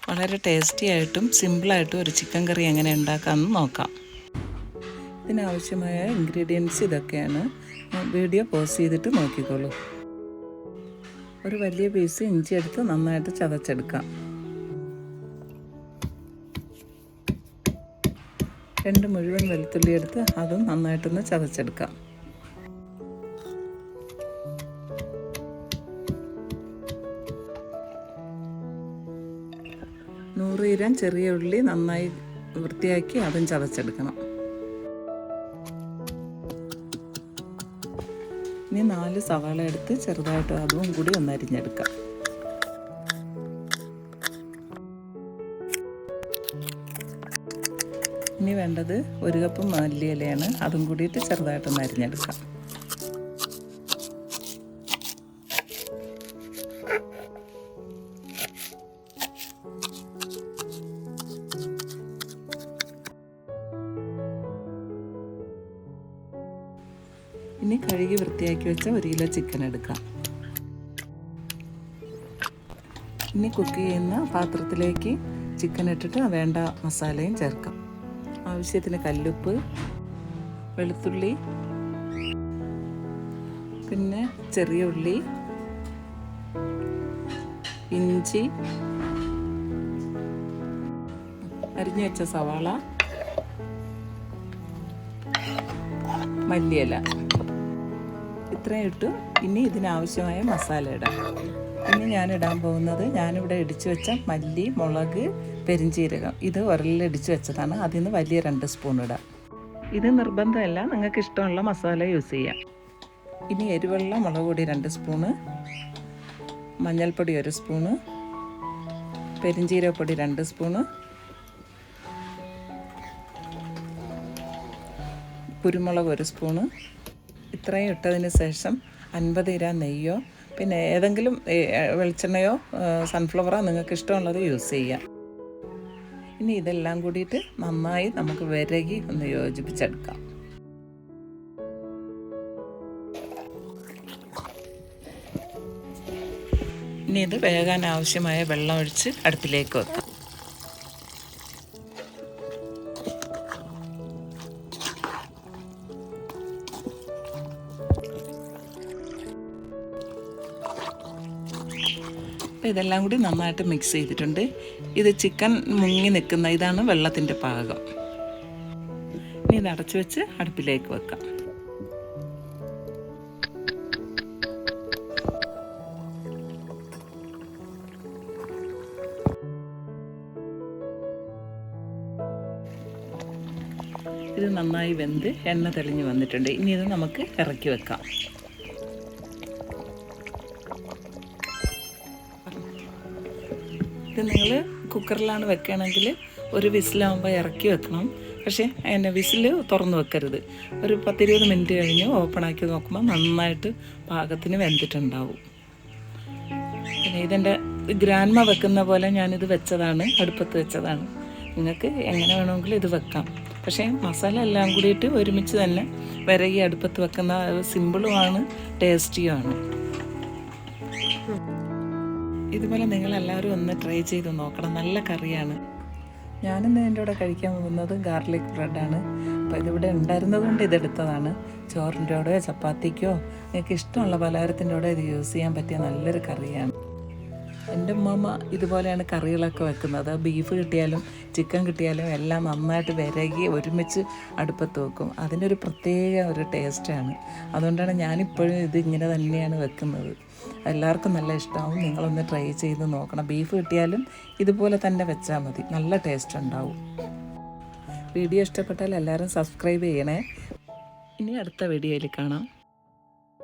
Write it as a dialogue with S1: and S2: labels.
S1: വളരെ ടേസ്റ്റി ആയിട്ടും സിമ്പിളായിട്ടും ഒരു ചിക്കൻ കറി എങ്ങനെ ഉണ്ടാക്കാമെന്ന് നോക്കാം. ഇതിനാവശ്യമായ ഇൻഗ്രീഡിയൻസ് ഇതൊക്കെയാണ്. വീഡിയോ പോസ് ചെയ്തിട്ട് നോക്കിക്കോളൂ. ഒരു വലിയ പീസ് ഇഞ്ചി എടുത്ത് നന്നായിട്ട് ചതച്ചെടുക്കാം. 2 മുഴുവൻ വെളുത്തുള്ളി എടുത്ത് അതും നന്നായിട്ടൊന്ന് ചതച്ചെടുക്കാം. ഗ്രാം ചെറിയ ഉള്ളി നന്നായി വൃത്തിയാക്കി അതും ചതച്ചെടുക്കണം. ഇനി 4 സവാള എടുത്ത് ചെറുതായിട്ട് അതും കൂടി ഒന്ന് അരിഞ്ഞെടുക്കാം. ഇനി വേണ്ടത് 1 കപ്പ് മല്ലിയിലയാണ്. അതും കൂടിയിട്ട് ചെറുതായിട്ടൊന്ന് അരിഞ്ഞെടുക്കാം. ഇനി കഴുകി വൃത്തിയാക്കി വെച്ച 1 കിലോ ചിക്കൻ എടുക്കാം. ഇനി കുക്ക് ചെയ്യുന്ന പാത്രത്തിലേക്ക് ചിക്കൻ ഇട്ടിട്ട് വേണ്ട മസാലയും ചേർക്കാം. ആവശ്യത്തിന് കല്ലുപ്പ്, വെളുത്തുള്ളി, പിന്നെ ചെറിയ ഉള്ളി, ഇഞ്ചി, അരിഞ്ഞു വെച്ച സവാള, മല്ലിയില ഇത്രയും ഇട്ടു. ഇനി ഇതിനാവശ്യമായ മസാല ഇടാം. ഇനി ഞാനിടാൻ പോകുന്നത്, ഞാനിവിടെ ഇടിച്ചു വെച്ച മല്ലി, മുളക്, പെരിഞ്ചീരകം ഇത് ഉരലിൽ ഇടിച്ചു വെച്ചതാണ്. അതിൽ നിന്ന് വലിയ 2 സ്പൂൺ ഇടാം. ഇത് നിർബന്ധമല്ല, നിങ്ങൾക്ക് ഇഷ്ടമുള്ള മസാല യൂസ് ചെയ്യാം. ഇനി എരിവുള്ള മുളക് പൊടി 2 സ്പൂണ്, മഞ്ഞൾപ്പൊടി 1 സ്പൂണ്, പെരിഞ്ചീരകപ്പൊടി 2 സ്പൂണ്, കുരുമുളക് 1 സ്പൂണ്. ഇത്രയും ഇട്ടതിന് ശേഷം 50 ഗ്രാം നെയ്യോ പിന്നെ ഏതെങ്കിലും വെളിച്ചെണ്ണയോ സൺഫ്ലവറോ നിങ്ങൾക്ക് ഇഷ്ടമുള്ളത് യൂസ് ചെയ്യാം. ഇനി ഇതെല്ലാം കൂടിയിട്ട് നന്നായി നമുക്ക് വിരകി ഒന്ന് യോജിപ്പിച്ചെടുക്കാം. ഇനി ഇത് വേകാൻ ആവശ്യമായ വെള്ളം ഒഴിച്ച് അടുപ്പിലേക്ക് വെക്കാം. അപ്പോൾ ഇതെല്ലാം കൂടി നന്നായിട്ട് മിക്സ് ചെയ്തിട്ടുണ്ട്. ഇത് ചിക്കൻ മുങ്ങി നിൽക്കുന്ന ഇതാണ് വെള്ളത്തിൻ്റെ പാകം. ഇനി ഇത് അടച്ചു വെച്ച് അടുപ്പിലേക്ക് വെക്കാം. ഇത് നന്നായി വെന്ത് എണ്ണ തെളിഞ്ഞ് വന്നിട്ടുണ്ട്. ഇനി ഇത് നമുക്ക് ഇറക്കി വെക്കാം. ഇത് നിങ്ങൾ കുക്കറിലാണ് വെക്കുകയാണെങ്കിൽ 1 വിസിലാകുമ്പോൾ ഇറക്കി വെക്കണം. പക്ഷേ അതിൻ്റെ വിസിൽ തുറന്ന് വെക്കരുത്. ഒരു 10-20 മിനിറ്റ് കഴിഞ്ഞ് ഓപ്പണാക്കി നോക്കുമ്പോൾ നന്നായിട്ട് പാകത്തിന് വെന്തിട്ടുണ്ടാവും. പിന്നെ ഇതെൻ്റെ ഗ്രാൻഡ്മ വെക്കുന്ന പോലെ ഞാനിത് വെച്ചതാണ്, അടുപ്പത്ത് വെച്ചതാണ്. നിങ്ങൾക്ക് എങ്ങനെ വേണമെങ്കിലും ഇത് വെക്കാം. പക്ഷേ മസാല എല്ലാം കൂടിയിട്ട് ഒരുമിച്ച് തന്നെ വിരകി അടുപ്പത്ത് വെക്കുന്ന സിമ്പിളുമാണ്, ടേസ്റ്റിയുമാണ്. ഇതുപോലെ നിങ്ങളെല്ലാവരും ഒന്ന് ട്രൈ ചെയ്ത് നോക്കണം. നല്ല കറിയാണ്. ഞാനിന്ന് എൻ്റെ കൂടെ കഴിക്കാൻ പോകുന്നത് ഗാർലിക് ബ്രെഡാണ്. അപ്പോൾ ഇതിവിടെ ഉണ്ടായിരുന്നതുകൊണ്ട് ഇതെടുത്തതാണ്. ചോറിൻ്റെ കൂടെയോ ചപ്പാത്തിക്കോ നിങ്ങൾക്ക് ഇഷ്ടമുള്ള പലഹാരത്തിൻ്റെ കൂടെ ഇത് യൂസ് ചെയ്യാൻ പറ്റിയ നല്ലൊരു കറിയാണ്. എൻ്റെ ഉമ്മ ഇതുപോലെയാണ് കറികളൊക്കെ വെക്കുന്നത്. ബീഫ് കിട്ടിയാലും ചിക്കൻ കിട്ടിയാലും എല്ലാം നന്നായിട്ട് വിരകി ഒരുമിച്ച് അടുപ്പത്ത് വെക്കും. അതിനൊരു പ്രത്യേക ഒരു ടേസ്റ്റാണ്. അതുകൊണ്ടാണ് ഞാനിപ്പോഴും ഇത് ഇങ്ങനെ തന്നെയാണ് വെക്കുന്നത്. എല്ലാവർക്കും നല്ല ഇഷ്ടമാവും. നിങ്ങളൊന്ന് ട്രൈ ചെയ്ത് നോക്കണം. ബീഫ് കിട്ടിയാലും ഇതുപോലെ തന്നെ വെച്ചാൽ മതി, നല്ല ടേസ്റ്റ് ഉണ്ടാവും. വീഡിയോ ഇഷ്ടപ്പെട്ടാൽ എല്ലാവരും സബ്സ്ക്രൈബ് ചെയ്യണേ. ഇനി അടുത്ത വീഡിയോയിൽ കാണാം.